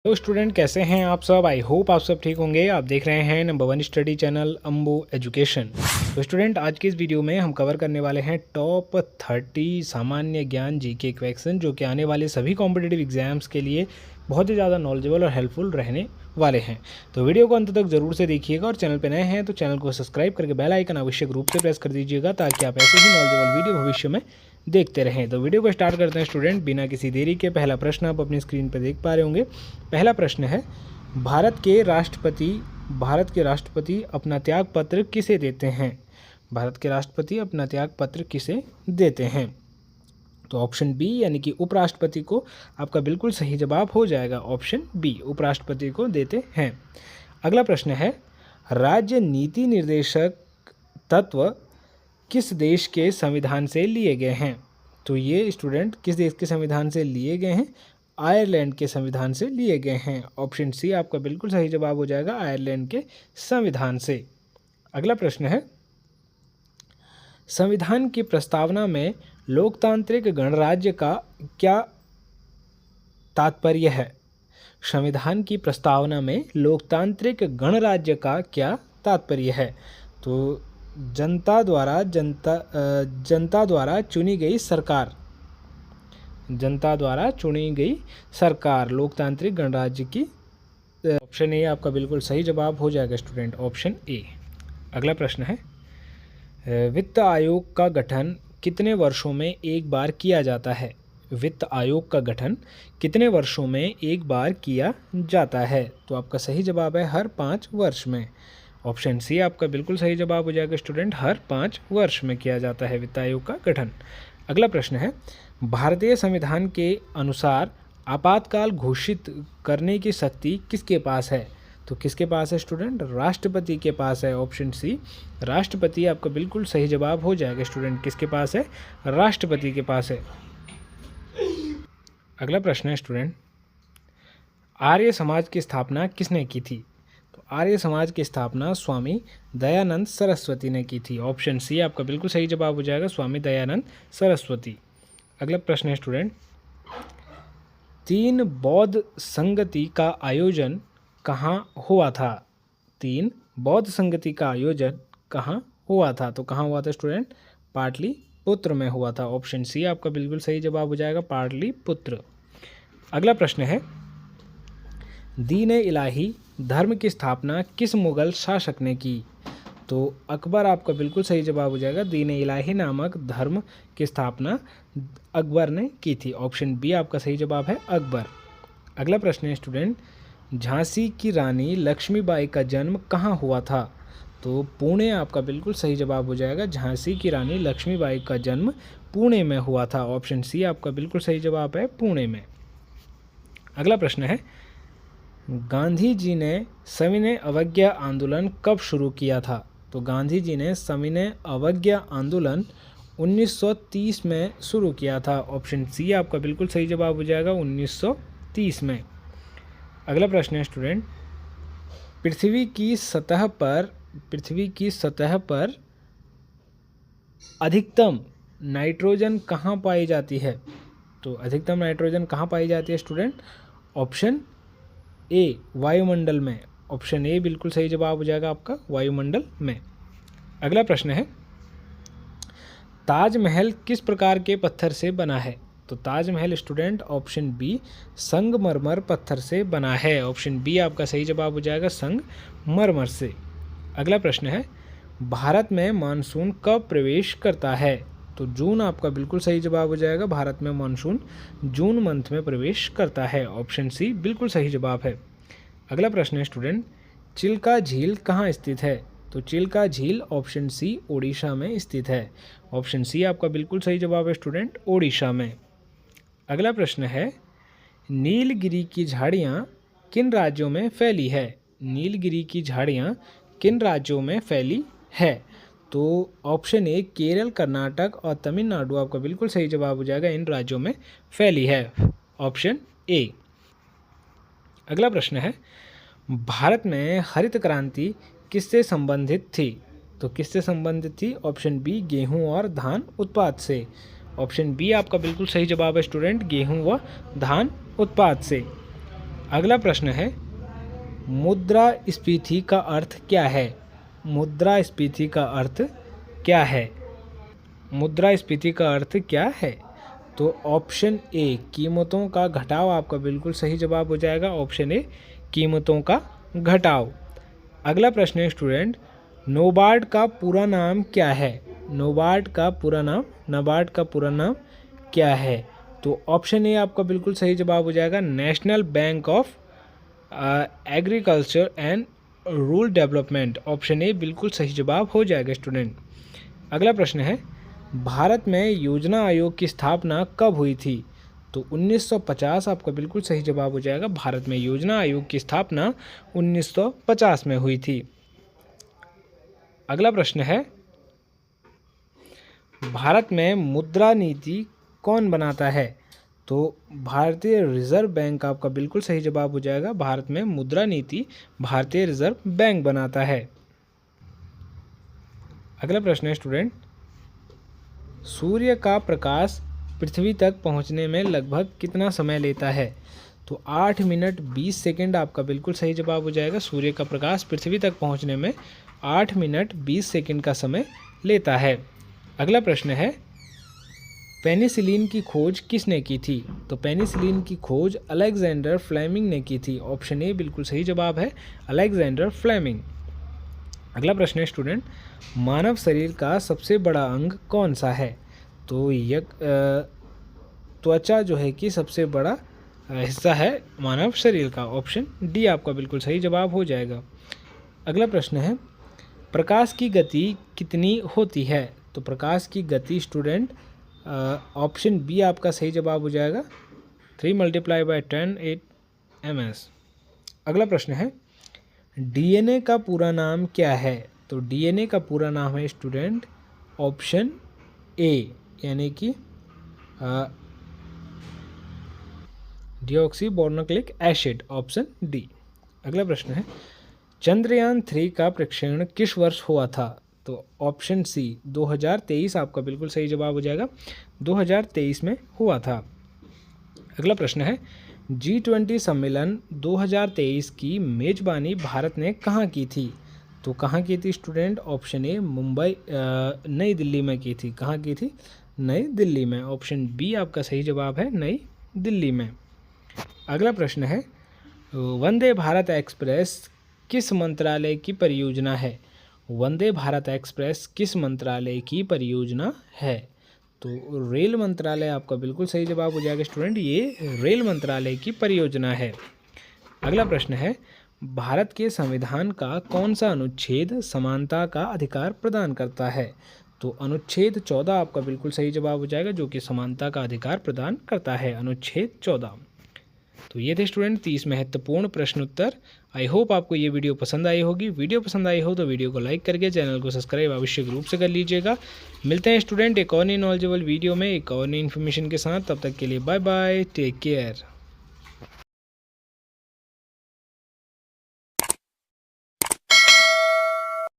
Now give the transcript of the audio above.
तो स्टूडेंट कैसे हैं आप सब। आई होप आप सब ठीक होंगे। आप देख रहे हैं नंबर 1 स्टडी चैनल अंबु एजुकेशन। तो स्टूडेंट आज की इस वीडियो में हम कवर करने वाले हैं टॉप 30 सामान्य ज्ञान जीके क्वेश्चन जो कि आने वाले सभी कॉम्पिटिटिव एग्जाम्स के लिए बहुत ही ज़्यादा नॉलेजेबल और हेल्पफुल रहने वाले हैं। तो वीडियो को अंत तक जरूर से देखिएगा और चैनल पर नए हैं तो चैनल को सब्सक्राइब करके बेल आइकन आवश्यक रूप से प्रेस कर दीजिएगा ताकि आप ऐसे ही नॉलेजेबल वीडियो भविष्य में देखते रहें। तो वीडियो को स्टार्ट करते हैं स्टूडेंट बिना किसी देरी के। पहला प्रश्न आप अपनी स्क्रीन पर देख पा रहे होंगे। पहला प्रश्न है, भारत के राष्ट्रपति अपना त्याग पत्र किसे देते हैं। भारत के राष्ट्रपति अपना त्याग पत्र किसे देते हैं। तो ऑप्शन बी यानी कि उपराष्ट्रपति को आपका बिल्कुल सही जवाब हो जाएगा। ऑप्शन बी उपराष्ट्रपति को देते हैं। अगला प्रश्न है, राज्य नीति निर्देशक तत्व किस देश के संविधान से लिए गए हैं। तो ये स्टूडेंट किस देश के संविधान से लिए गए हैं। आयरलैंड के संविधान से लिए गए हैं। ऑप्शन सी आपका बिल्कुल सही जवाब हो जाएगा, आयरलैंड के संविधान से। अगला प्रश्न है, संविधान की प्रस्तावना में लोकतांत्रिक गणराज्य का क्या तात्पर्य है। संविधान की प्रस्तावना में लोकतांत्रिक गणराज्य का क्या तात्पर्य है। तो जनता द्वारा चुनी गई सरकार लोकतांत्रिक गणराज्य की। ऑप्शन ए आपका बिल्कुल सही जवाब हो जाएगा स्टूडेंट, ऑप्शन ए। अगला प्रश्न है, वित्त आयोग का गठन कितने वर्षों में एक बार किया जाता है। वित्त आयोग का गठन कितने वर्षों में एक बार किया जाता है। तो आपका सही जवाब है हर 5 वर्ष में। ऑप्शन सी आपका बिल्कुल सही जवाब हो जाएगा स्टूडेंट, हर 5 वर्ष में किया जाता है वित्त आयोग का गठन। अगला प्रश्न है, भारतीय संविधान के अनुसार आपातकाल घोषित करने की शक्ति किसके पास है। तो किसके पास है स्टूडेंट, राष्ट्रपति के पास है। ऑप्शन सी राष्ट्रपति आपका बिल्कुल सही जवाब हो जाएगा स्टूडेंट, किसके पास है, राष्ट्रपति के पास है। अगला प्रश्न है स्टूडेंट, आर्य समाज की स्थापना किसने की थी। तो आर्य समाज की स्थापना स्वामी दयानंद सरस्वती ने की थी। ऑप्शन सी आपका बिल्कुल सही जवाब हो जाएगा, स्वामी दयानंद सरस्वती। अगला प्रश्न है स्टूडेंट, 3 बौद्ध संगति का आयोजन कहाँ हुआ था। 3 बौद्ध संगति का आयोजन कहाँ हुआ था। तो कहाँ हुआ था स्टूडेंट, पाटलिपुत्र में हुआ था। ऑप्शन सी आपका बिल्कुल सही जवाब हो जाएगा, पाटलिपुत्र। अगला प्रश्न है, दीन-ए-इलाही धर्म की स्थापना किस मुगल शासक ने की। तो अकबर आपका बिल्कुल सही जवाब हो जाएगा, दीन-ए-इलाही नामक धर्म की स्थापना अकबर ने की थी। ऑप्शन बी आपका सही जवाब है, अकबर। अगला प्रश्न है स्टूडेंट, झांसी की रानी लक्ष्मीबाई का जन्म कहाँ हुआ था। तो पुणे आपका बिल्कुल सही जवाब हो जाएगा, झांसी की रानी लक्ष्मीबाई का जन्म पुणे में हुआ था। ऑप्शन सी आपका बिल्कुल सही जवाब है, पुणे में। अगला प्रश्न है, गांधी जी ने सविनय अवज्ञा आंदोलन कब शुरू किया था। तो गांधी जी ने सविनय अवज्ञा आंदोलन 1930 में शुरू किया था। ऑप्शन सी आपका बिल्कुल सही जवाब हो जाएगा, 1930 में। अगला प्रश्न है स्टूडेंट, पृथ्वी की सतह पर अधिकतम नाइट्रोजन कहाँ पाई जाती है। तो अधिकतम नाइट्रोजन कहाँ पाई जाती है स्टूडेंट। ऑप्शन ए वायुमंडल में। ऑप्शन ए बिल्कुल सही जवाब हो जाएगा आपका, वायुमंडल में। अगला प्रश्न है, ताजमहल किस प्रकार के पत्थर से बना है। तो ताजमहल स्टूडेंट ऑप्शन बी संगमरमर पत्थर से बना है। ऑप्शन बी आपका सही जवाब हो जाएगा, संगमरमर से। अगला प्रश्न है, भारत में मानसून कब प्रवेश करता है। तो जून आपका बिल्कुल सही जवाब हो जाएगा, भारत में मानसून जून मंथ में प्रवेश करता है। ऑप्शन सी बिल्कुल सही जवाब है। अगला प्रश्न है स्टूडेंट, चिल्का झील कहाँ स्थित है। तो चिल्का झील ऑप्शन सी ओडिशा में स्थित है। ऑप्शन सी आपका बिल्कुल सही जवाब है स्टूडेंट, ओडिशा में। अगला प्रश्न है, नीलगिरी की झाड़ियाँ किन राज्यों में फैली है। नीलगिरी की झाड़ियाँ किन राज्यों में फैली है। तो ऑप्शन ए केरल, कर्नाटक और तमिलनाडु आपका बिल्कुल सही जवाब हो जाएगा, इन राज्यों में फैली है। Option A. अगला प्रश्न है, भारत में हरित क्रांति किससे संबंधित थी। तो किससे संबंधित थी। ऑप्शन बी गेहूं और धान उत्पाद से। ऑप्शन बी आपका बिल्कुल सही जवाब है स्टूडेंट, गेहूं व धान उत्पाद से। अगला प्रश्न है, मुद्रास्फीति का अर्थ क्या है? मुद्रास्फीति का अर्थ क्या है? मुद्रास्फीति का अर्थ क्या है? तो ऑप्शन ए कीमतों का घटाव आपका बिल्कुल सही जवाब हो जाएगा। ऑप्शन ए कीमतों का घटाव। अगला प्रश्न है स्टूडेंट, नाबार्ड का पूरा नाम क्या है? नाबार्ड का पूरा नाम क्या है? तो ऑप्शन ए आपका बिल्कुल सही जवाब हो जाएगा, national bank of agriculture and rural development. Option A बिल्कुल सही जवाब हो जाएगा स्टूडेंट। अगला प्रश्न है, भारत में योजना आयोग की स्थापना कब हुई थी? तो 1950 आपका बिल्कुल सही जवाब हो जाएगा। भारत में योजना आयोग की स्थापना 1950 में हुई थी। अगला प्रश्न है, भारत में मुद्रा नीति कौन बनाता है? तो भारतीय रिजर्व बैंक आपका बिल्कुल सही जवाब हो जाएगा। भारत में मुद्रा नीति भारतीय रिजर्व बैंक बनाता है। अगला प्रश्न है स्टूडेंट, सूर्य का प्रकाश पृथ्वी तक पहुंचने में लगभग कितना समय लेता है? तो 8 मिनट 20 सेकंड आपका बिल्कुल सही जवाब हो जाएगा। सूर्य का प्रकाश पृथ्वी तक पहुंचने में 8 मिनट 20 सेकंड का समय लेता है। अगला प्रश्न है, पेनिसिलिन की खोज किसने की थी? तो पेनिसिलिन की खोज अलेक्जेंडर फ्लेमिंग ने की थी। ऑप्शन ए बिल्कुल सही जवाब है, अलेक्जेंडर फ्लेमिंग। अगला प्रश्न है स्टूडेंट, मानव शरीर का सबसे बड़ा अंग कौन सा है? तो यह त्वचा जो है कि सबसे बड़ा हिस्सा है मानव शरीर का। ऑप्शन डी आपका बिल्कुल सही जवाब हो जाएगा। अगला प्रश्न है, प्रकाश की गति कितनी होती है? तो प्रकाश की गति स्टूडेंट ऑप्शन बी आपका सही जवाब हो जाएगा, 3 × 10 8 ms। अगला प्रश्न है, डीएनए का पूरा नाम क्या है? तो डीएनए का पूरा नाम है स्टूडेंट ऑप्शन ए, यानी कि डीऑक्सीबोनुक्लिक एसिड। Option D. अगला प्रश्न है, चंद्रयान 3 का प्रक्षेपण किस वर्ष हुआ था? तो ऑप्शन सी 2023 आपका बिल्कुल सही जवाब हो जाएगा, 2023 में हुआ था। अगला प्रश्न है, G20 सम्मेलन 2023 की मेजबानी भारत ने कहाँ की थी? तो कहाँ की थी स्टूडेंट? ऑप्शन ए मुंबई नई दिल्ली में की थी। कहाँ की थी? नई दिल्ली में। ऑप्शन बी आपका सही जवाब है, नई दिल्ली में। अगला प्रश्न है, वंदे भारत एक्सप्रेस किस मंत्रालय की परियोजना है? वंदे भारत एक्सप्रेस किस मंत्रालय की परियोजना है? तो रेल मंत्रालय आपका बिल्कुल सही जवाब हो जाएगा स्टूडेंट, ये रेल मंत्रालय की परियोजना है। अगला प्रश्न है, भारत के संविधान का कौन सा अनुच्छेद समानता का अधिकार प्रदान करता है? तो अनुच्छेद 14 आपका बिल्कुल सही जवाब हो जाएगा, जो कि समानता का अधिकार प्रदान करता है, अनुच्छेद 14। तो ये थे स्टूडेंट 30 महत्वपूर्ण प्रश्न उत्तर। आई होप आपको ये वीडियो पसंद आई होगी। वीडियो पसंद आई हो तो वीडियो को लाइक करके चैनल को सब्सक्राइब आवश्यक रूप से कर लीजिएगा। मिलते हैं स्टूडेंट एक और नई नॉलेजेबल वीडियो में एक और नई इन्फॉर्मेशन के साथ। तब तक के लिए बाय बाय, टेक केयर।